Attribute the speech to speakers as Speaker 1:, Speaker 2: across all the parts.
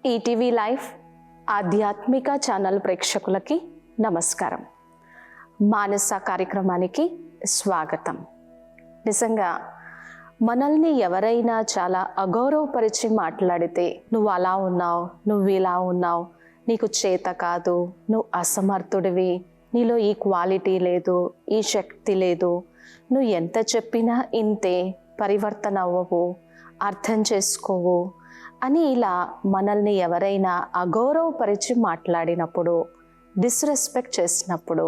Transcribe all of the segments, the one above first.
Speaker 1: ETV life ఆధ్యాత్మిక channel ప్రేక్షకులకి నమస్కారం. మానస కార్యక్రమానికి స్వాగతం. నిజంగా మనల్ని ఎవరైనా చాలా అగౌరవపరిచి మాట్లాడితే, నువ్వు అలా ఉన్నావు, నువ్వు ఇలా ఉన్నావు, నీకు చేత కాదు, నువ్వు అసమర్థుడివి, నీలో ఈ క్వాలిటీ లేదు, ఈ శక్తి లేదు, నువ్వు ఎంత చెప్పినా ఇంతే, పరివర్తన అవ్వవు, అర్థం చేసుకోవు అని ఇలా మనల్ని ఎవరైనా అగౌరవపరిచి మాట్లాడినప్పుడు, డిస్రెస్పెక్ట్ చేసినప్పుడు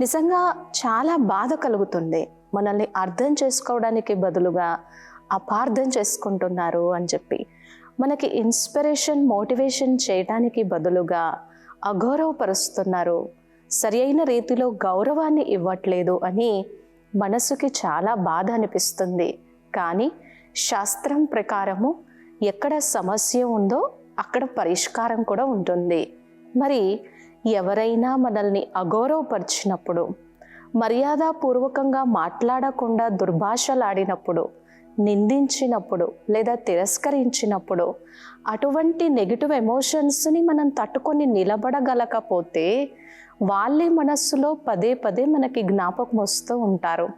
Speaker 1: నిజంగా చాలా బాధ కలుగుతుంది. మనల్ని అర్థం చేసుకోవడానికి బదులుగా అపార్థం చేసుకుంటున్నారు అని చెప్పి, మనకి ఇన్స్పిరేషన్, మోటివేషన్ చేయడానికి బదులుగా అగౌరవపరుస్తున్నారు, సరి అయిన రీతిలో గౌరవాన్ని ఇవ్వట్లేదు అని మనసుకి చాలా బాధ అనిపిస్తుంది. కానీ శాస్త్రం ప్రకారము ఎక్కడ సమస్య ఉందో అక్కడ పరిష్కారం కూడా ఉంటుంది. మరి ఎవరైనా మనల్ని అగౌరవపరిచినప్పుడు, మర్యాదపూర్వకంగా మాట్లాడకుండా దుర్భాషలాడినప్పుడు, నిందించినప్పుడు లేదా తిరస్కరించినప్పుడు అటువంటి నెగిటివ్ ఎమోషన్స్ని మనం తట్టుకొని నిలబడగలకపోతే వాళ్ళే మనస్సులో పదే పదే మనకి జ్ఞాపకం వస్తూ ఉంటారు.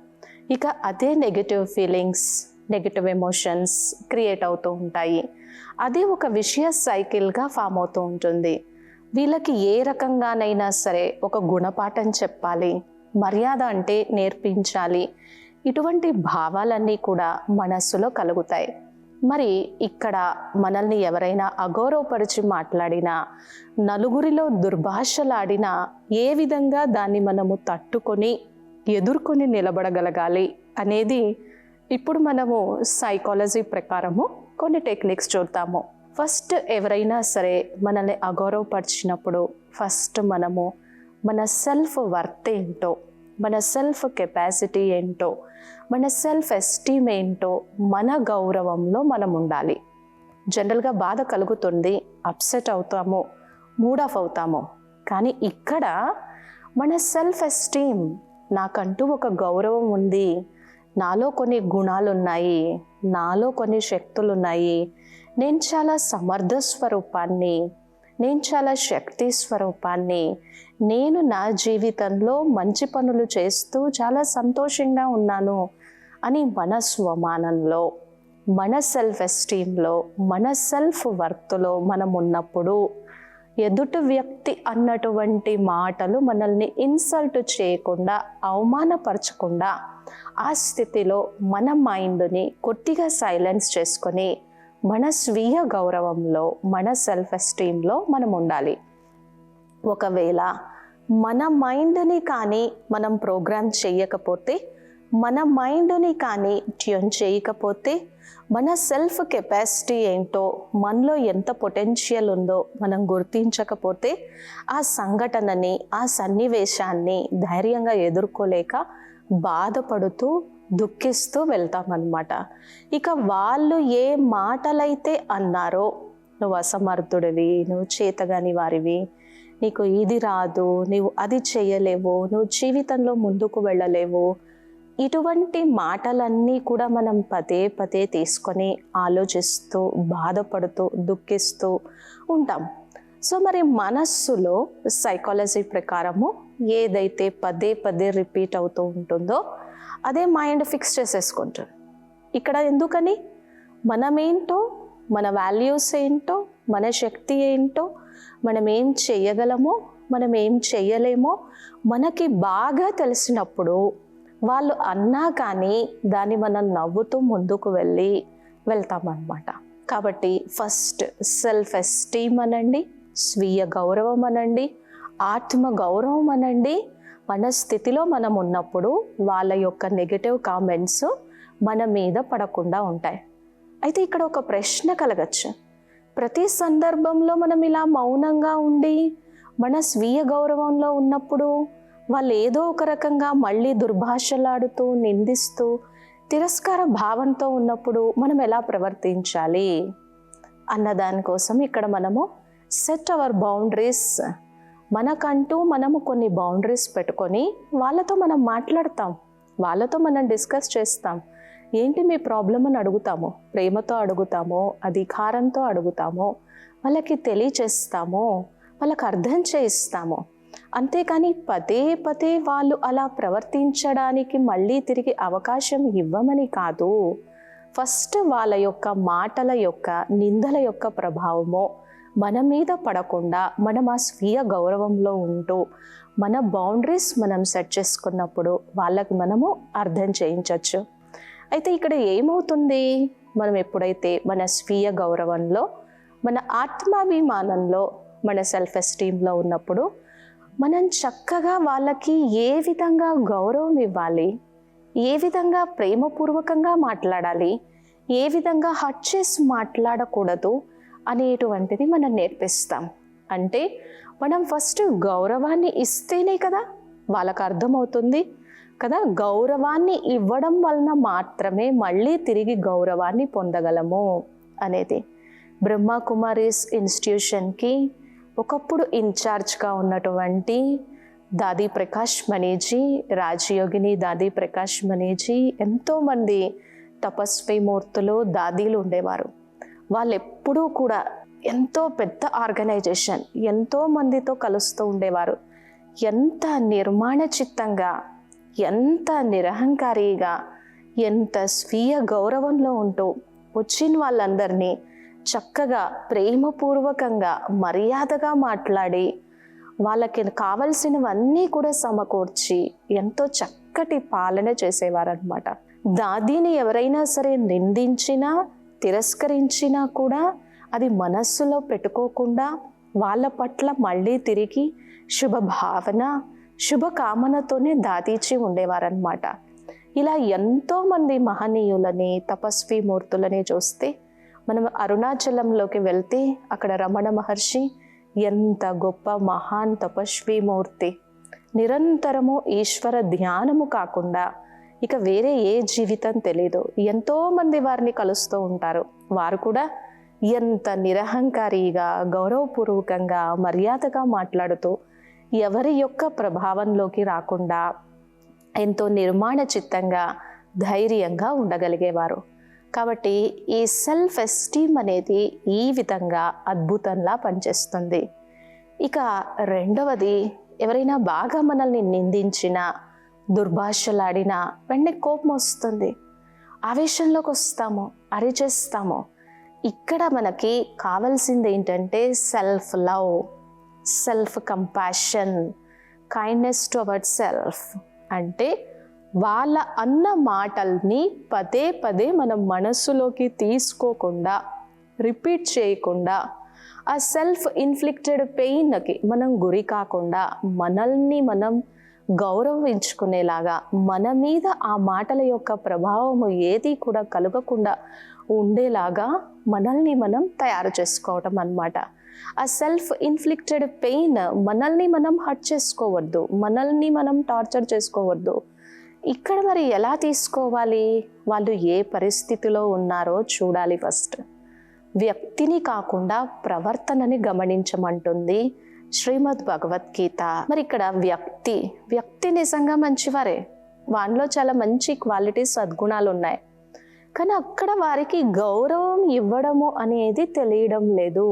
Speaker 1: ఇక అదే negative feelings, negative emotions create అవుతూ ఉంటాయి. అది ఒక విషయస్ సైకిల్గా ఫామ్ అవుతూ ఉంటుంది. వీళ్ళకి ఏ రకంగానైనా సరే ఒక గుణపాఠం చెప్పాలి, మర్యాద అంటే నేర్పించాలి, ఇటువంటి భావాలన్నీ కూడా మనస్సులో కలుగుతాయి. మరి ఇక్కడ మనల్ని ఎవరైనా అగౌరవపరిచి మాట్లాడినా, నలుగురిలో దుర్భాషలాడినా ఏ విధంగా దాన్ని మనము తట్టుకొని ఎదుర్కొని నిలబడగలగాలి అనేది ఇప్పుడు మనము సైకాలజీ ప్రకారము కొన్ని టెక్నిక్స్ చూద్దాము. ఫస్ట్ ఎవరైనా సరే మనల్ని అగౌరవపరిచినప్పుడు ఫస్ట్ మనము మన సెల్ఫ్ వర్త్ ఏంటో, మన సెల్ఫ్ కెపాసిటీ ఏంటో, మన సెల్ఫ్ ఎస్టీమ్ ఏంటో, మన గౌరవంలో మనం ఉండాలి. జనరల్గా బాధ కలుగుతుంది, అప్సెట్ అవుతాము, మూడ్ ఆఫ్ అవుతాము. కానీ ఇక్కడ మన సెల్ఫ్ ఎస్టీమ్, నాకంటూ ఒక గౌరవం ఉంది, నాలో కొన్ని గుణాలు ఉన్నాయి, నాలో కొన్ని శక్తులు ఉన్నాయి, నేను చాలా సమర్థ స్వరూపాన్ని, నేను చాలా శక్తి స్వరూపాన్ని, నేను నా జీవితంలో మంచి పనులు చేస్తూ చాలా సంతోషంగా ఉన్నాను అని మన స్వమానంలో, మన సెల్ఫ్ ఎస్టీమ్లో, మన సెల్ఫ్ వర్త్లో మనం ఉన్నప్పుడు ఎదుటి వ్యక్తి అన్నటువంటి మాటలు మనల్ని ఇన్సల్ట్ చేయకుండా, అవమానపరచకుండా ఆ స్థితిలో మన మైండ్ని కొద్దిగా సైలెన్స్ చేసుకొని మన స్వీయ గౌరవంలో, మన సెల్ఫ్ ఎస్టీమ్లో మనం ఉండాలి. ఒకవేళ మన మైండ్ని కానీ మనం ప్రోగ్రామ్ చేయకపోతే, మన మైండ్ని కానీ ట్యూన్ చేయకపోతే, మన సెల్ఫ్ కెపాసిటీ ఏంటో, మనలో ఎంత పొటెన్షియల్ ఉందో మనం గుర్తించకపోతే ఆ సంఘటనని, ఆ సన్నివేశాన్ని ధైర్యంగా ఎదుర్కోలేక బాధపడుతూ దుఃఖిస్తూ వెళ్తామన్నమాట. ఇక వాళ్ళు ఏ మాటలైతే అన్నారో, నువ్వు అసమర్థుడివి, నువ్వు చేతగాని వారివి, నీకు ఇది రాదు, నువ్వు అది చేయలేవు, నువ్వు జీవితంలో ముందుకు వెళ్ళలేవు, ఇటువంటి మాటలన్నీ కూడా మనం పదే పదే తీసుకొని ఆలోచిస్తూ, బాధపడుతూ, దుఃఖిస్తూ ఉంటాం. సో మరి మనస్సులో సైకాలజీ ప్రకారము ఏదైతే పదే పదే రిపీట్ అవుతూ ఉంటుందో అదే మైండ్ ఫిక్స్ చేసేసుకుంటుంది. ఇక్కడ ఎందుకని? మనమేంటో, మన వాల్యూస్ ఏంటో, మన శక్తి ఏంటో, మనం ఏం చేయగలమో, మనం ఏం చేయలేమో మనకి బాగా తెలిసినప్పుడు వాళ్ళు అన్నా కానీ దాన్ని మనం నవ్వుతూ ముందుకు వెళ్తామన్నమాట. కాబట్టి ఫస్ట్ సెల్ఫ్ ఎస్టీమ్ అనండి, స్వీయ గౌరవం అనండి, ఆత్మ గౌరవం అనండి. మన స్థితిలో మనం ఉన్నప్పుడు వాళ్ళ యొక్క నెగటివ్ కామెంట్స్ మన మీద పడకుండా ఉంటాయి. అయితే ఇక్కడ ఒక ప్రశ్న కలగచ్చు, ప్రతి సందర్భంలో మనం ఇలా మౌనంగా ఉండి మన స్వీయ గౌరవంలో ఉన్నప్పుడు వాళ్ళు ఏదో ఒక రకంగా మళ్ళీ దుర్భాషలాడుతూ, నిందిస్తూ, తిరస్కార భావంతో ఉన్నప్పుడు మనం ఎలా ప్రవర్తించాలి అన్న దానికోసం ఇక్కడ మనము సెట్ అవర్ బౌండరీస్, మనకంటూ మనము కొన్ని బౌండరీస్ పెట్టుకొని వాళ్ళతో మనం మాట్లాడతాం, వాళ్ళతో మనం డిస్కస్ చేస్తాం. ఏంటి మీ ప్రాబ్లం అని అడుగుతాము, ప్రేమతో అడుగుతాము, అధికారంతో అడుగుతాము, వాళ్ళకి తెలియచేస్తాము, వాళ్ళకి అర్థం చేయిస్తాము. అంతేకాని పదే పదే వాళ్ళు అలా ప్రవర్తించడానికి మళ్ళీ తిరిగి అవకాశం ఇవ్వమని కాదు. ఫస్ట్ వాళ్ళ యొక్క మాటల యొక్క నిందల యొక్క ప్రభావము మన మీద పడకుండా మనం ఆ స్వీయ గౌరవంలో ఉంటూ మన బౌండరీస్ మనం సెట్ చేసుకున్నప్పుడు వాళ్ళకి మనము అర్థం చేయించవచ్చు. అయితే ఇక్కడ ఏమవుతుంది, మనం ఎప్పుడైతే మన స్వీయ గౌరవంలో, మన ఆత్మాభిమానంలో, మన సెల్ఫ్ ఎస్టీమ్లో ఉన్నప్పుడు మనం చక్కగా వాళ్ళకి ఏ విధంగా గౌరవం ఇవ్వాలి, ఏ విధంగా ప్రేమపూర్వకంగా మాట్లాడాలి, ఏ విధంగా హర్ట్ చేసి మాట్లాడకూడదు అనేటువంటిది మనం నేర్పిస్తాం. అంటే మనం ఫస్ట్ గౌరవాన్ని ఇస్తేనే కదా వాళ్ళకు అర్థమవుతుంది కదా. గౌరవాన్ని ఇవ్వడం వలన మాత్రమే మళ్ళీ తిరిగి గౌరవాన్ని పొందగలము అనేది. బ్రహ్మకుమారీస్ ఇన్స్టిట్యూషన్కి ఒకప్పుడు ఇన్ఛార్జ్గా ఉన్నటువంటి దాది ప్రకాష్ మనీజీ, రాజయోగిని దాది ప్రకాష్ మనీజీ, ఎంతోమంది తపస్వి మూర్తులు, దాదీలు ఉండేవారు. వాళ్ళు ఎప్పుడూ కూడా ఎంతో పెద్ద ఆర్గనైజేషన్, ఎంతో మందితో కలుస్తూ ఉండేవారు. ఎంత నిర్మాణ చిత్తంగా, ఎంత నిరహంకారిగా, ఎంత స్వీయ గౌరవంలో ఉంటూ వచ్చిన వాళ్ళందరినీ చక్కగా ప్రేమపూర్వకంగా మర్యాదగా మాట్లాడి వాళ్ళకి కావలసినవన్నీ కూడా సమకూర్చి ఎంతో చక్కటి పాలన చేసేవారనమాట. దాదీని ఎవరైనా సరే నిందించినా తిరస్కరించినా కూడా అది మనస్సులో పెట్టుకోకుండా వాళ్ళ పట్ల మళ్ళీ తిరిగి శుభభావన, శుభకామనతోనే దాదీచి ఉండేవారనమాట. ఇలా ఎంతోమంది మహనీయులని, తపస్వి మూర్తులని చూస్తే, మనం అరుణాచలంలోకి వెళ్తే అక్కడ రమణ మహర్షి ఎంత గొప్ప మహాన్ తపస్వి మూర్తి. నిరంతరము ఈశ్వర ధ్యానము కాకుండా ఇక వేరే ఏ జీవితం తెలీదు. ఎంతోమంది వారిని కలుస్తూ ఉంటారు. వారు కూడా ఎంత నిరహంకారిగా, గౌరవపూర్వకంగా, మర్యాదగా మాట్లాడుతూ ఎవరి యొక్క ప్రభావంలోకి రాకుండా ఎంతో నిర్మాణ చిత్తంగా, ధైర్యంగా ఉండగలిగేవారు. కాబట్టి ఈ సెల్ఫ్ ఎస్టీమ్ అనేది ఈ విధంగా అద్భుతంలా పనిచేస్తుంది. ఇక రెండవది, ఎవరైనా బాగా మనల్ని నిందించినా, దుర్భాషలాడినా వెంటనే కోపం వస్తుంది, ఆవేశంలోకి వస్తాము, అరిచేస్తాము. ఇక్కడ మనకి కావాల్సింది ఏంటంటే self love, self compassion, kindness towards self. అంటే వాళ్ళ అన్న మాటల్ని పదే పదే మనం మనస్సులోకి తీసుకోకుండా, రిపీట్ చేయకుండా, ఆ సెల్ఫ్ ఇన్ఫ్లిక్టెడ్ పెయిన్కి మనం గురి కాకుండా, మనల్ని మనం గౌరవించుకునేలాగా, మన మీద ఆ మాటల యొక్క ప్రభావము ఏది కూడా కలగకుండా ఉండేలాగా మనల్ని మనం తయారు చేసుకోవటం అన్నమాట. ఆ సెల్ఫ్ ఇన్ఫ్లిక్టెడ్ పెయిన్, మనల్ని మనం హర్ట్ చేసుకోవద్దు, మనల్ని మనం టార్చర్ చేసుకోవద్దు. ఇక్కడ మరి ఎలా తీసుకోవాలి? వాళ్ళు ఏ పరిస్థితిలో ఉన్నారో చూడాలి. ఫస్ట్ వ్యక్తిని కాకుండా ప్రవర్తనని గమనించమంటుంది శ్రీమద్ భగవద్గీత. మరి ఇక్కడ వ్యక్తి నిజంగా మంచివారే, వానిలో చాలా మంచి క్వాలిటీస్, సద్గుణాలు ఉన్నాయి. కానీ అక్కడ వారికి గౌరవం ఇవ్వడము అనేది తెలియడం లేదు.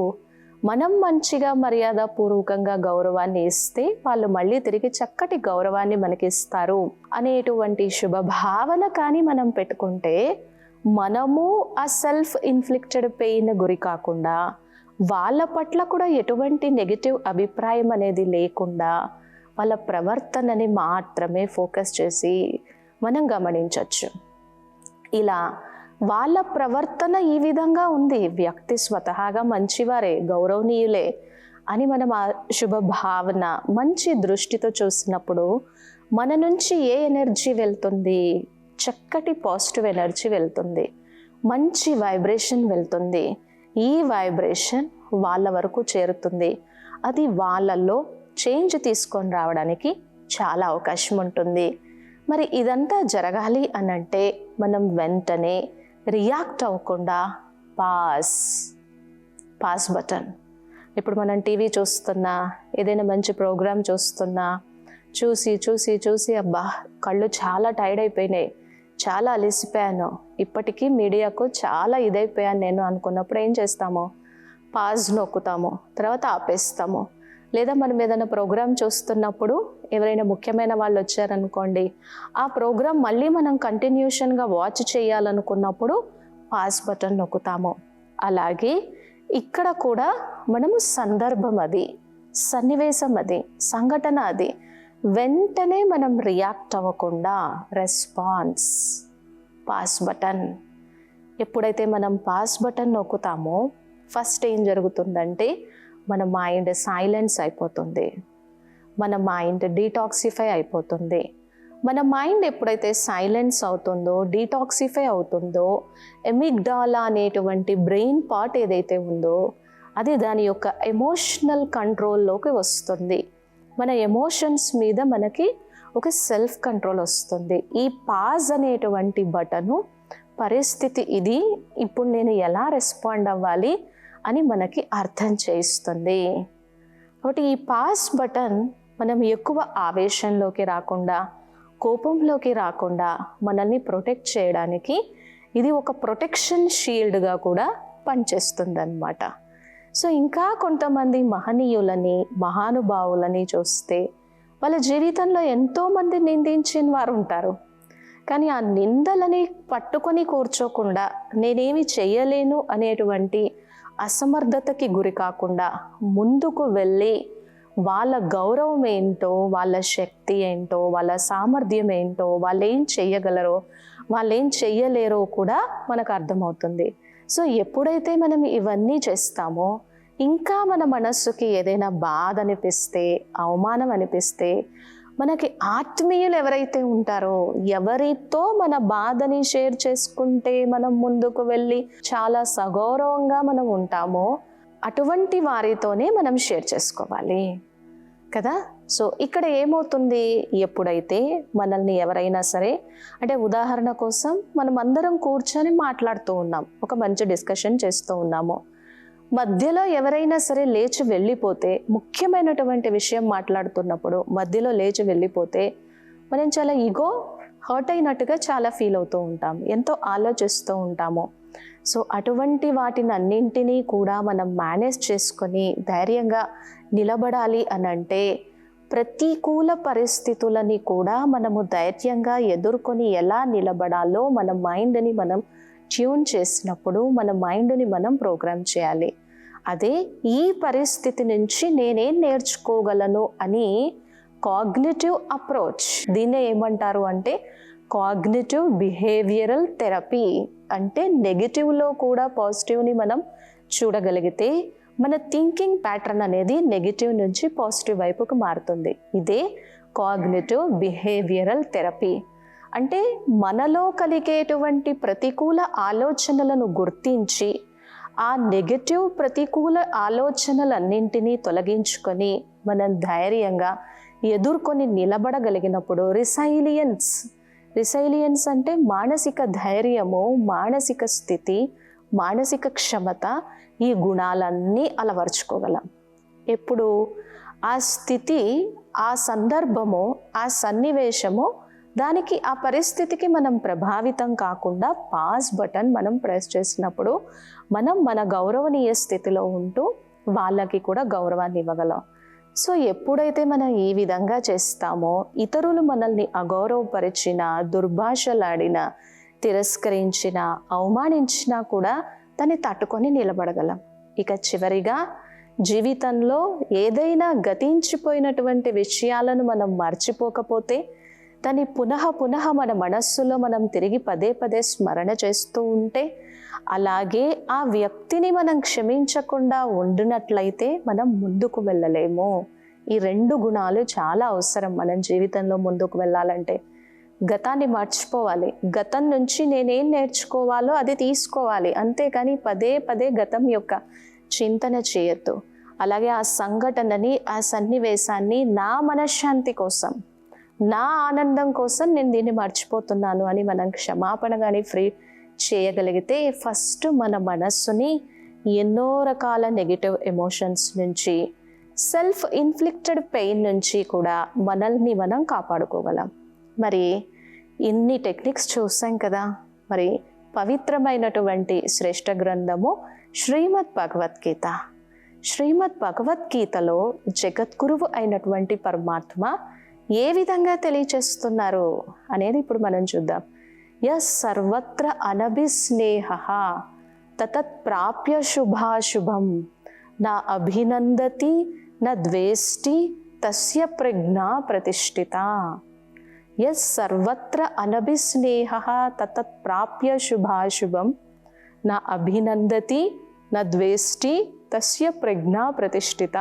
Speaker 1: మనం మంచిగా మర్యాదపూర్వకంగా గౌరవాన్ని ఇస్తే వాళ్ళు మళ్ళీ తిరిగి చక్కటి గౌరవాన్ని మనకి ఇస్తారు అనేటువంటి శుభభావన కానీ మనం పెట్టుకుంటే, మనము ఆ సెల్ఫ్ ఇన్ఫ్లిక్టెడ్ పెయిన్ గురి కాకుండా, వాళ్ళ పట్ల కూడా ఎటువంటి నెగిటివ్ అభిప్రాయం అనేది లేకుండా వాళ్ళ ప్రవర్తనని మాత్రమే ఫోకస్ చేసి మనం గమనించవచ్చు. ఇలా వాళ్ళ ప్రవర్తన ఈ విధంగా ఉంది, వ్యక్తి స్వతహాగా మంచివారే, గౌరవనీయులే అని మనం ఆ శుభభావన, మంచి దృష్టితో చూసినప్పుడు మన నుంచి ఏ ఎనర్జీ వెళ్తుంది? చక్కటి పాజిటివ్ ఎనర్జీ వెళ్తుంది, మంచి వైబ్రేషన్ వెళ్తుంది. ఈ వైబ్రేషన్ వాళ్ళ వరకు చేరుతుంది. అది వాళ్ళల్లో చేంజ్ తీసుకొని రావడానికి చాలా అవకాశం ఉంటుంది. మరి ఇదంతా జరగాలి అనంటే మనం వెంటనే రియాక్ట్ అవ్వకుండా పాస్ బటన్. ఇప్పుడు మనం టీవీ చూస్తున్నా, ఏదైనా మంచి ప్రోగ్రామ్ చూస్తున్నా, చూసి చూసి చూసి అబ్బా కళ్ళు చాలా టైర్డ్ అయిపోయినాయి, చాలా అలసిపోయాను, ఇప్పటికీ మీడియాకు చాలా ఇదైపోయాను నేను అనుకున్నప్పుడు ఏం చేస్తాము? పాజ్ నొక్కుతాము, తర్వాత ఆపేస్తాము. లేదా మనం ఏదైనా ప్రోగ్రామ్ చూస్తున్నప్పుడు ఎవరైనా ముఖ్యమైన వాళ్ళు వచ్చారనుకోండి, ఆ ప్రోగ్రామ్ మళ్ళీ మనం కంటిన్యూషన్గా వాచ్ చేయాలనుకున్నప్పుడు పాజ్ బటన్ నొక్కుతాము. అలాగే ఇక్కడ కూడా మనము సందర్భం అది, సన్నివేశం అది, సంఘటన అది, వెంటనే మనం రియాక్ట్ అవ్వకుండా రెస్పాన్స్, పాస్ బటన్. ఎప్పుడైతే మనం పాస్ బటన్ నొక్కుతామో ఫస్ట్ ఏం జరుగుతుందంటే మన మైండ్ సైలెన్స్ అయిపోతుంది, మన మైండ్ డీటాక్సిఫై అయిపోతుంది. మన మైండ్ ఎప్పుడైతే సైలెన్స్ అవుతుందో, డీటాక్సిఫై అవుతుందో, ఎమిగ్డాలా అనేటువంటి బ్రెయిన్ పార్ట్ ఏదైతే ఉందో అది దాని యొక్క ఎమోషనల్ కంట్రోల్లోకి వస్తుంది. మన ఎమోషన్స్ మీద మనకి ఒక సెల్ఫ్ కంట్రోల్ వస్తుంది. ఈ పాజ్ అనేటువంటి బటను పరిస్థితి ఇది, ఇప్పుడు నేను ఎలా రెస్పాండ్ అవ్వాలి అని మనకి అర్థం చేయిస్తుంది. కాబట్టి ఈ పాజ్ బటన్ మనం ఎక్కువ ఆవేశంలోకి రాకుండా, కోపంలోకి రాకుండా మనల్ని ప్రొటెక్ట్ చేయడానికి ఇది ఒక ప్రొటెక్షన్ షీల్డ్గా కూడా పనిచేస్తుంది అన్నమాట. సో ఇంకా కొంతమంది మహనీయులని, మహానుభావులని చూస్తే వాళ్ళ జీవితంలో ఎంతోమంది నిందించిన వారు ఉంటారు. కానీ ఆ నిందలని పట్టుకొని కూర్చోకుండా నేనేమి చెయ్యలేను అనేటువంటి అసమర్థతకి గురి కాకుండా ముందుకు వెళ్ళి వాళ్ళ గౌరవం ఏంటో, వాళ్ళ శక్తి ఏంటో, వాళ్ళ సామర్థ్యం ఏంటో, వాళ్ళు ఏం చెయ్యగలరో, వాళ్ళు ఏం చెయ్యలేరో కూడా మనకు అర్థమవుతుంది. సో ఎప్పుడైతే మనం ఇవన్నీ చేస్తామో, ఇంకా మన మనస్సుకి ఏదైనా బాధ అనిపిస్తే, అవమానం అనిపిస్తే, మనకి ఆత్మీయులు ఎవరైతే ఉంటారో, ఎవరితో మన బాధని షేర్ చేసుకుంటే మనం ముందుకు వెళ్ళి చాలా సగౌరవంగా మనం ఉంటామో అటువంటి వారితోనే మనం షేర్ చేసుకోవాలి కదా. సో ఇక్కడ ఏమవుతుంది, ఎప్పుడైతే మనల్ని ఎవరైనా సరే, అంటే ఉదాహరణ కోసం మనం అందరం కూర్చొని మాట్లాడుతూ ఉన్నాం, ఒక మంచి డిస్కషన్ చేస్తూ ఉన్నాము, మధ్యలో ఎవరైనా సరే లేచి వెళ్ళిపోతే, ముఖ్యమైనటువంటి విషయం మాట్లాడుతున్నప్పుడు మధ్యలో లేచి వెళ్ళిపోతే మనం చాలా ఈగో హర్ట్ అయినట్టుగా చాలా ఫీల్ అవుతూ ఉంటాం, ఎంతో ఆలోచిస్తూ ఉంటాము. సో అటువంటి వాటిని అన్నింటినీ కూడా మనం మేనేజ్ చేసుకొని ధైర్యంగా నిలబడాలి అని అంటే, ప్రతికూల పరిస్థితులని కూడా మనము ధైర్యంగా ఎదుర్కొని ఎలా నిలబడాలో మన మైండ్ని మనం ట్యూన్ చేసినప్పుడు మన మైండ్ని మనం ప్రోగ్రామ్ చేయాలి. అదే ఈ పరిస్థితి నుంచి నేనేం నేర్చుకోగలను అని కాగ్నిటివ్ అప్రోచ్, దీన్నే ఏమంటారు అంటే కాగ్నిటివ్ బిహేవియరల్ థెరపీ. అంటే నెగిటివ్లో కూడా పాజిటివ్ని మనం చూడగలిగితే మన థింకింగ్ ప్యాటర్న్ అనేది నెగిటివ్ నుంచి పాజిటివ్ వైపుకు మారుతుంది. ఇదే కాగ్నిటివ్ బిహేవియరల్ థెరపీ. అంటే మనలో కలిగేటువంటి ప్రతికూల ఆలోచనలను గుర్తించి ఆ నెగటివ్ ప్రతికూల ఆలోచనలన్నింటినీ తొలగించుకొని మనం ధైర్యంగా ఎదుర్కొని నిలబడగలిగినప్పుడు రిసైలియన్స్ అంటే మానసిక ధైర్యము, మానసిక స్థితి, మానసిక క్షమత, ఈ గుణాలన్నీ అలవర్చుకోగలం. ఎప్పుడు ఆ స్థితి, ఆ సందర్భము, ఆ సన్నివేశము, దానికి ఆ పరిస్థితికి మనం ప్రభావితం కాకుండా పాజ్ బటన్ మనం ప్రెస్ చేసినప్పుడు మనం మన గౌరవనీయ స్థితిలో ఉంటూ వాళ్ళకి కూడా గౌరవాన్ని ఇవ్వగలం. సో ఎప్పుడైతే మనం ఈ విధంగా చేస్తామో, ఇతరులు మనల్ని అగౌరవపరిచిన, దుర్భాషలాడిన, తిరస్కరించిన, అవమానించినా కూడా దాన్ని తట్టుకొని నిలబడగలం. ఇక చివరిగా జీవితంలో ఏదైనా గతించిపోయినటువంటి విషయాలను మనం మర్చిపోకపోతే దాన్ని పునః మన మనస్సులో మనం తిరిగి పదే స్మరణ చేస్తూ ఉంటే, అలాగే ఆ వ్యక్తిని మనం క్షమించకుండా ఉండినట్లయితే మనం ముందుకు వెళ్ళలేము. ఈ రెండు గుణాలు చాలా అవసరం మనం జీవితంలో ముందుకు వెళ్ళాలంటే. గతాన్ని మర్చిపోవాలి, గతం నుంచి నేనేం నేర్చుకోవాలో అది తీసుకోవాలి, అంతేకాని పదే గతం యొక్క చింతన చేయొద్దు. అలాగే ఆ సంఘటనని, ఆ సన్నివేశాన్ని నా మనశ్శాంతి కోసం, నా ఆనందం కోసం నేను దీన్ని మర్చిపోతున్నాను అని మనం క్షమాపణ కానీ ఫ్రీ చేయగలిగితే, ఫస్ట్ మన మనస్సుని ఎన్నో రకాల నెగిటివ్ ఎమోషన్స్ నుంచి, సెల్ఫ్ ఇన్ఫ్లిక్టెడ్ పెయిన్ నుంచి కూడా మనల్ని మనం కాపాడుకోగలం. మరి ఇన్ని టెక్నిక్స్ చూసాం కదా. మరి పవిత్రమైనటువంటి శ్రేష్ఠ గ్రంథము శ్రీమద్ భగవద్గీత. శ్రీమద్ భగవద్గీతలో జగద్గురువు అయినటువంటి పరమాత్మ ఏ విధంగా తెలియచేస్తున్నారు అనేది ఇప్పుడు మనం చూద్దాం. యస్ సర్వత్ర అనభిస్నేహః తతత్ ప్రాప్య శుభాశుభం నా అభినందతి నా ద్వేష్టి తస్య ప్రజ్ఞా ప్రతిష్ఠిత. యస్ సర్వత్ర అనభిస్నేహః తతత్ ప్రాప్య శుభాశుభం నా అభినందతి నా ద్వేష్టి తస్య ప్రజ్ఞా ప్రతిష్ఠిత.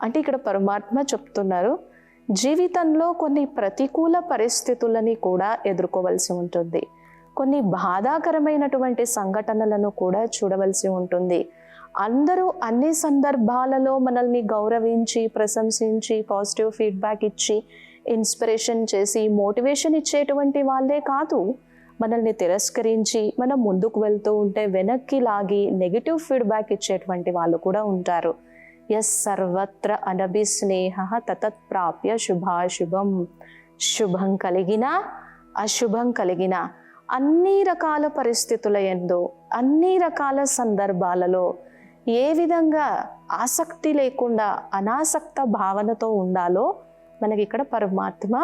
Speaker 1: అంటే ఇక్కడ పరమాత్మ చెప్తున్నారు, జీవితంలో కొన్ని ప్రతికూల పరిస్థితులని కూడా ఎదుర్కోవలసి ఉంటుంది, కొన్ని బాధాకరమైనటువంటి సంఘటనలను కూడా చూడవలసి ఉంటుంది. అందరూ అన్ని సందర్భాలలో మనల్ని గౌరవించి, ప్రశంసించి, పాజిటివ్ ఫీడ్బ్యాక్ ఇచ్చి, ఇన్స్పిరేషన్ చేసి, మోటివేషన్ ఇచ్చేటువంటి వాళ్ళే కాదు, మనల్ని తిరస్కరించి మనం ముందుకు వెళ్తూ ఉంటే వెనక్కి లాగి నెగిటివ్ ఫీడ్బ్యాక్ ఇచ్చేటువంటి వాళ్ళు కూడా ఉంటారు. యస్ సర్వత్ర అనభిస్నేహః తతత్ ప్రాప్య శుభాశుభం. శుభం కలిగిన అశుభం కలిగిన అన్ని రకాల పరిస్థితుల యందు, అన్ని రకాల సందర్భాలలో ఏ విధంగా ఆసక్తి లేకుండా అనాసక్త భావనతో ఉండాలో మనకి ఇక్కడ పరమాత్మ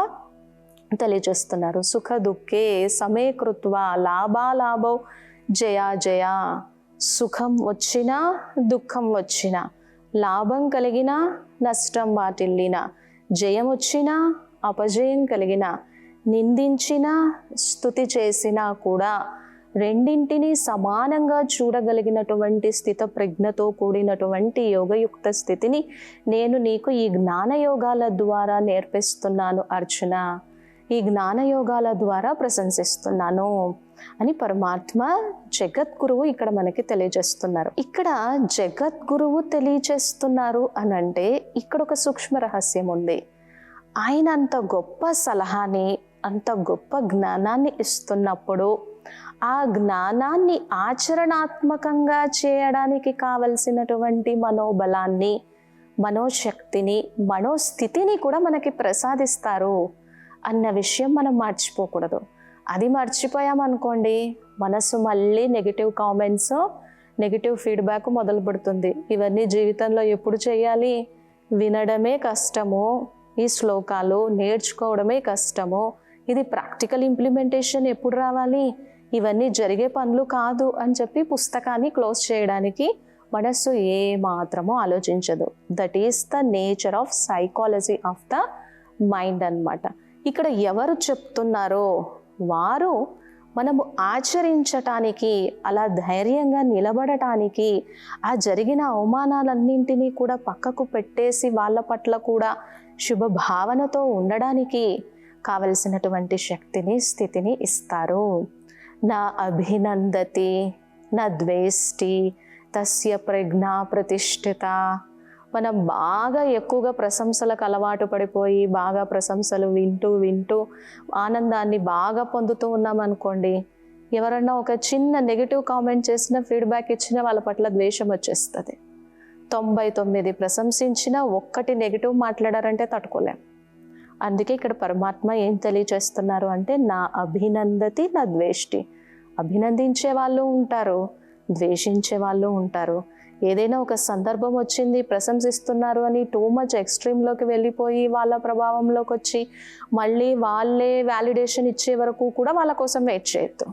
Speaker 1: తెలియజేస్తున్నారు. సుఖ దుఃఖే సమే కృత్వా లాభాలాభౌ జయా జయా. సుఖం వచ్చినా దుఃఖం వచ్చినా, లాభం కలిగిన నష్టం వాటిల్లిన, జయం వచ్చినా అపజయం కలిగిన, నిందించినా స్తుతి చేసినా కూడా రెండింటినీ సమానంగా చూడగలిగినటువంటి స్థిత ప్రజ్ఞతో కూడినటువంటి యోగయుక్త స్థితిని నేను నీకు ఈ జ్ఞానయోగాల ద్వారా నేర్పిస్తున్నాను అర్జున, ఈ జ్ఞానయోగాల ద్వారా ప్రశంసిస్తున్నాను అని పరమాత్మ జగద్గురువు ఇక్కడ మనకి తెలియజేస్తున్నారు. ఇక్కడ జగద్గురువు తెలియజేస్తున్నారు అని అంటే ఇక్కడ ఒక సూక్ష్మ రహస్యం ఉంది. ఆయన అంత గొప్ప సలహాని, అంత గొప్ప జ్ఞానాన్ని ఇస్తున్నప్పుడు ఆ జ్ఞానాన్ని ఆచరణాత్మకంగా చేయడానికి కావలసినటువంటి మనోబలాన్ని, మనోశక్తిని, మనోస్థితిని కూడా మనకి ప్రసాదిస్తారు అన్న విషయం మనం మర్చిపోకూడదు. అది మర్చిపోయామనుకోండి, మనసు మళ్ళీ నెగిటివ్ కామెంట్స్, నెగిటివ్ ఫీడ్బ్యాక్ మొదలు పెడుతుంది. ఇవన్నీ జీవితంలో ఎప్పుడు చేయాలి? వినడమే కష్టము, ఈ శ్లోకాలు నేర్చుకోవడమే కష్టము, ఇది ప్రాక్టికల్ ఇంప్లిమెంటేషన్ ఎప్పుడు రావాలి, ఇవన్నీ జరిగే పనులు కాదు అని చెప్పి పుస్తకాన్ని క్లోజ్ చేయడానికి మనస్సు ఏ మాత్రమో ఆలోచించదు. That is the nature of psychology of the mind అన్నమాట. ఇక్కడ ఎవరు చెప్తున్నారో వారు మనము ఆచరించటానికి, అలా ధైర్యంగా నిలబడటానికి, ఆ జరిగిన అవమానాలన్నింటినీ కూడా పక్కకు పెట్టేసి వాళ్ళ పట్ల కూడా శుభ భావనతో ఉండడానికి కావలసినటువంటి శక్తిని, స్థితిని ఇస్తారు. నా అభినందతి నా ద్వేష్టి తస్య ప్రజ్ఞా ప్రతిష్ఠిత. మనం బాగా ఎక్కువగా ప్రశంసలకు అలవాటు పడిపోయి బాగా ప్రశంసలు వింటూ వింటూ ఆనందాన్ని బాగా పొందుతూ ఉన్నాం అనుకోండి, ఎవరన్నా ఒక చిన్న నెగిటివ్ కామెంట్ చేసిన, ఫీడ్బ్యాక్ ఇచ్చినా వాళ్ళ పట్ల ద్వేషం వచ్చేస్తుంది. 99 ప్రశంసించినా ఒక్కటి నెగిటివ్ మాట్లాడారంటే తట్టుకోలేం. అందుకే ఇక్కడ పరమాత్మ ఏం తెలియచేస్తున్నారు అంటే నా అభినందతి నా ద్వేష్టి. అభినందించే వాళ్ళు ఉంటారు, ద్వేషించే వాళ్ళు ఉంటారు. ఏదైనా ఒక సందర్భం వచ్చింది, ప్రశంసిస్తున్నారు అని టూ మచ్ ఎక్స్ట్రీమ్లోకి వెళ్ళిపోయి వాళ్ళ ప్రభావంలోకి వచ్చి మళ్ళీ వాళ్ళే వ్యాలిడేషన్ ఇచ్చే వరకు కూడా వాళ్ళ కోసం వెయిట్ చేయొద్దు.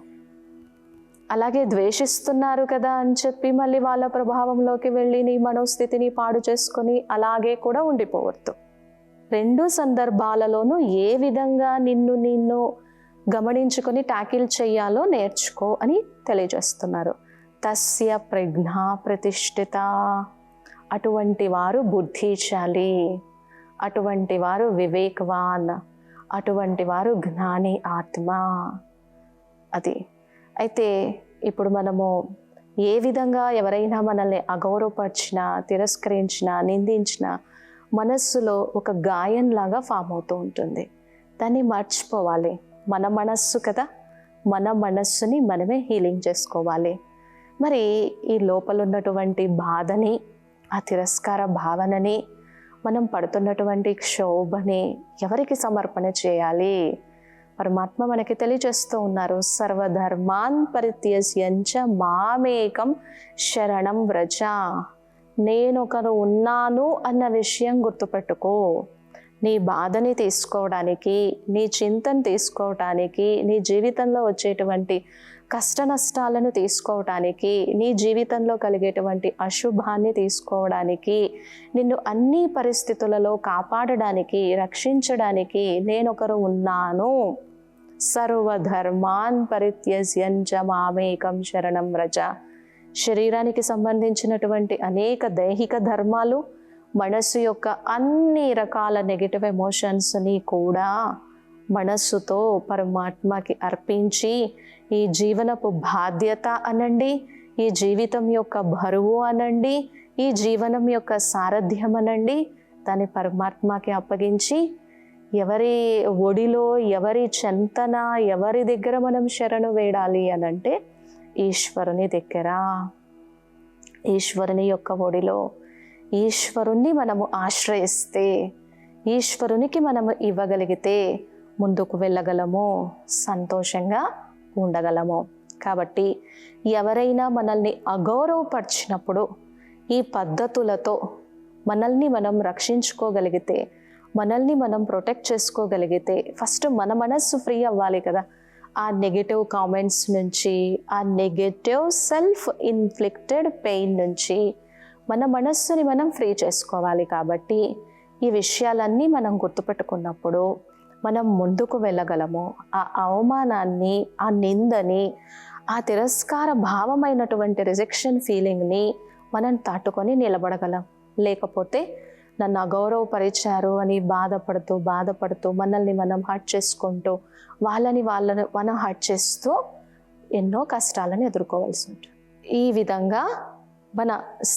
Speaker 1: అలాగే ద్వేషిస్తున్నారు కదా అని చెప్పి మళ్ళీ వాళ్ళ ప్రభావంలోకి వెళ్ళి నీ మనోస్థితిని పాడు చేసుకొని అలాగే కూడా ఉండిపోవద్దు. రెండు సందర్భాలలోనూ ఏ విధంగా నిన్ను గమనించుకొని ట్యాకిల్ చెయ్యాలో నేర్చుకో అని తెలియజేస్తున్నారు. తస్య ప్రజ్ఞా ప్రతిష్ఠిత. అటువంటి వారు బుద్ధిశాలి, అటువంటి వారు వివేకవాన్, అటువంటి వారు జ్ఞాని ఆత్మ. అది అయితే ఇప్పుడు మనము ఏ విధంగా ఎవరైనా మనల్ని అగౌరవపరిచినా, తిరస్కరించినా, నిందించినా మనస్సులో ఒక గాయంలాగా ఫామ్ అవుతూ ఉంటుంది. దాన్ని మర్చిపోవాలి. మన మనస్సు కదా, మన మనస్సుని మనమే హీలింగ్ చేసుకోవాలి. మరి ఈ లోపల ఉన్నటువంటి బాధని, ఆ తిరస్కార భావనని, మనం పడుతున్నటువంటి క్షోభని ఎవరికి సమర్పణ చేయాలి? పరమాత్మ మనకి తెలియజేస్తూ ఉన్నారు, సర్వధర్మాన్ పరిత్యజ్యంచ మామేకం శరణం వ్రజ. నేనొకరు ఉన్నాను అన్న విషయం గుర్తుపెట్టుకో. నీ బాధని తీసుకోవడానికి, నీ చింతను తీసుకోవటానికి, నీ జీవితంలో వచ్చేటువంటి కష్ట నష్టాలను తీసుకోవటానికి, నీ జీవితంలో కలిగేటువంటి అశుభాన్ని తీసుకోవడానికి, నిన్ను అన్ని పరిస్థితులలో కాపాడడానికి, రక్షించడానికి నేనొకరు ఉన్నాను. సర్వధర్మాన్ పరిత్యజ్యంచ మామేకం శరణం వ్రజ. శరీరానికి సంబంధించినటువంటి అనేక దైహిక ధర్మాలు, మనస్సు యొక్క అన్ని రకాల నెగిటివ్ ఎమోషన్స్ని కూడా మనస్సుతో పరమాత్మకి అర్పించి, ఈ జీవనపు బాధ్యత అనండి, ఈ జీవితం యొక్క బరువు అనండి, ఈ జీవనం యొక్క సారథ్యం అనండి, దాన్ని పరమాత్మకి అప్పగించి, ఎవరి ఒడిలో, ఎవరి చెంతన, ఎవరి దగ్గర మనం శరణు వేడాలి అనంటే ఈశ్వరుని దగ్గర, ఈశ్వరుని యొక్క ఒడిలో. ఈశ్వరుణ్ణి మనము ఆశ్రయిస్తే, ఈశ్వరునికి మనము ఇవ్వగలిగితే ముందుకు వెళ్ళగలము, సంతోషంగా ఉండగలము. కాబట్టి ఎవరైనా మనల్ని అగౌరవపరిచినప్పుడు ఈ పద్ధతులతో మనల్ని మనం రక్షించుకోగలిగితే, మనల్ని మనం ప్రొటెక్ట్ చేసుకోగలిగితే, ఫస్ట్ మన మనస్సు ఫ్రీ అవ్వాలి కదా ఆ నెగటివ్ కామెంట్స్ నుంచి, ఆ నెగటివ్ సెల్ఫ్ ఇన్ఫ్లిక్టెడ్ పెయిన్ నుంచి మన మనస్సుని మనం ఫ్రీ చేసుకోవాలి. కాబట్టి ఈ విషయాలన్నీ మనం గుర్తుపెట్టుకున్నప్పుడు మనం ముందుకు వెళ్ళగలము. ఆ అవమానాన్ని, ఆ నిందని, ఆ తిరస్కార భావమైనటువంటి రిజెక్షన్ ఫీలింగ్ని మనం తట్టుకొని నిలబడగలం. లేకపోతే నన్ను అగౌరవపరిచారు అని బాధపడుతూ మనల్ని మనం హర్ట్ చేసుకుంటూ, వాళ్ళని మనం హర్ట్ చేస్తూ ఎన్నో కష్టాలను ఎదుర్కోవాల్సి ఉంటుంది. ఈ విధంగా మన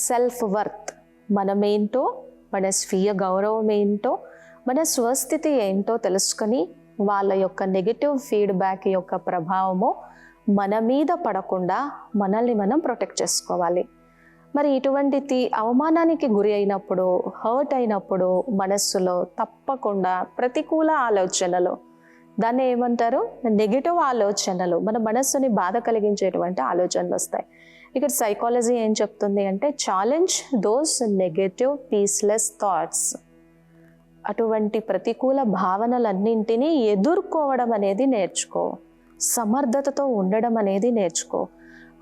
Speaker 1: సెల్ఫ్ వర్త్, మనమేంటో, మన స్వీయ గౌరవం ఏంటో, మన స్వస్థితి ఏంటో తెలుసుకొని వాళ్ళ యొక్క నెగిటివ్ ఫీడ్బ్యాక్ యొక్క ప్రభావము మన మీద పడకుండా మనల్ని మనం ప్రొటెక్ట్ చేసుకోవాలి. మరి ఇటువంటి అవమానానికి గురి అయినప్పుడు, హర్ట్ అయినప్పుడు మనస్సులో తప్పకుండా ప్రతికూల ఆలోచనలు, దాన్ని ఏమంటారు, నెగిటివ్ ఆలోచనలు, మన మనస్సుని బాధ కలిగించేటువంటి ఆలోచనలు వస్తాయి. ఇక్కడ సైకాలజీ ఏం చెప్తుంది అంటే, ఛాలెంజ్ దోస్ నెగటివ్ పీస్లెస్ థాట్స్. అటువంటి ప్రతికూల భావనలన్నింటినీ ఎదుర్కోవడం అనేది నేర్చుకో, సమర్థతతో ఉండడం అనేది నేర్చుకో.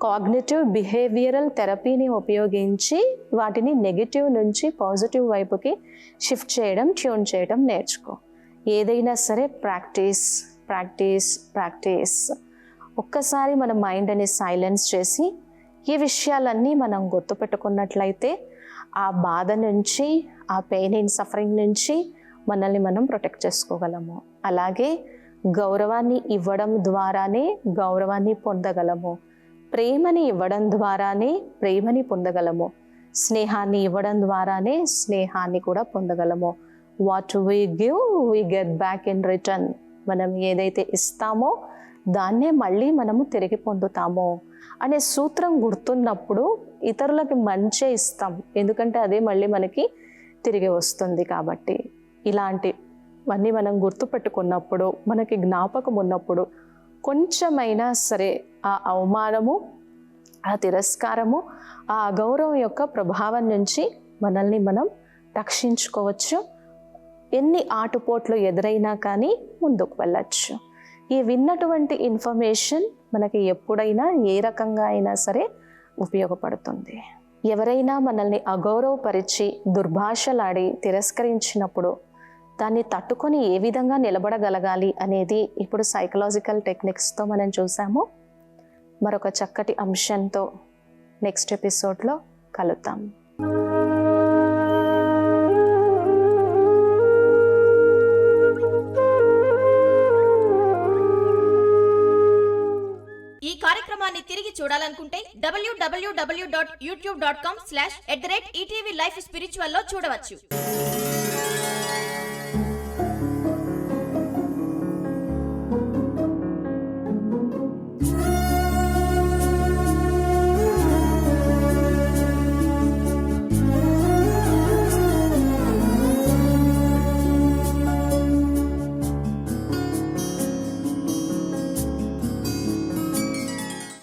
Speaker 1: కాగ్నిటివ్ బిహేవియరల్ థెరపీని ఉపయోగించి వాటిని నెగిటివ్ నుంచి పాజిటివ్ వైపుకి షిఫ్ట్ చేయడం, ట్యూన్ చేయడం నేర్చుకో. ఏదైనా సరే ప్రాక్టీస్. ఒక్కసారి మన మైండ్ని సైలెన్స్ చేసి ఈ విషయాలన్నీ మనం గుర్తుపెట్టుకున్నట్లయితే ఆ బాధ నుంచి, ఆ పెయిన్ అండ్ సఫరింగ్ నుంచి మనల్ని మనం ప్రొటెక్ట్ చేసుకోగలము. అలాగే గౌరవాన్ని ఇవ్వడం ద్వారానే గౌరవాన్ని పొందగలము. ప్రేమని ఇవ్వడం ద్వారానే ప్రేమని పొందగలము. స్నేహాన్ని ఇవ్వడం ద్వారానే స్నేహాన్ని కూడా పొందగలము. What we give we get back in return. మనం ఏదైతే ఇస్తామో దాన్నే మళ్ళీ మనము తిరిగి పొందుతాము అనే సూత్రం గుర్తున్నప్పుడు ఇతరులకి మంచే ఇస్తాం, ఎందుకంటే అదే మళ్ళీ మనకి తిరిగి వస్తుంది. కాబట్టి ఇలాంటివన్నీ మనం గుర్తుపెట్టుకున్నప్పుడు, మనకి జ్ఞాపకం ఉన్నప్పుడు కొంచెమైనా సరే ఆ అవమానము, ఆ తిరస్కారము, ఆ అగౌరవం యొక్క ప్రభావం నుంచి మనల్ని మనం రక్షించుకోవచ్చు. ఎన్ని ఆటుపోట్లు ఎదురైనా కానీ ముందుకు వెళ్ళచ్చు. ఈ విన్నటువంటి ఇన్ఫర్మేషన్ మనకి ఎప్పుడైనా ఏ రకంగా అయినా సరే ఉపయోగపడుతుంది. ఎవరైనా మనల్ని అగౌరవపరిచి దుర్భాషలాడి తిరస్కరించినప్పుడు దాన్ని తట్టుకొని ఏ విధంగా నిలబడగలగాలి అనేది ఇప్పుడు సైకలాజికల్ టెక్నిక్స్తో మనం చూసాము. మరొక చక్కటి అంశంతో నెక్స్ట్ ఎపిసోడ్లో కలుద్దాం.
Speaker 2: ఈ కార్యక్రమాన్ని తిరిగి చూడాలనుకుంటే www.youtube.com/@ETV Life Spiritual లో చూడవచ్చు.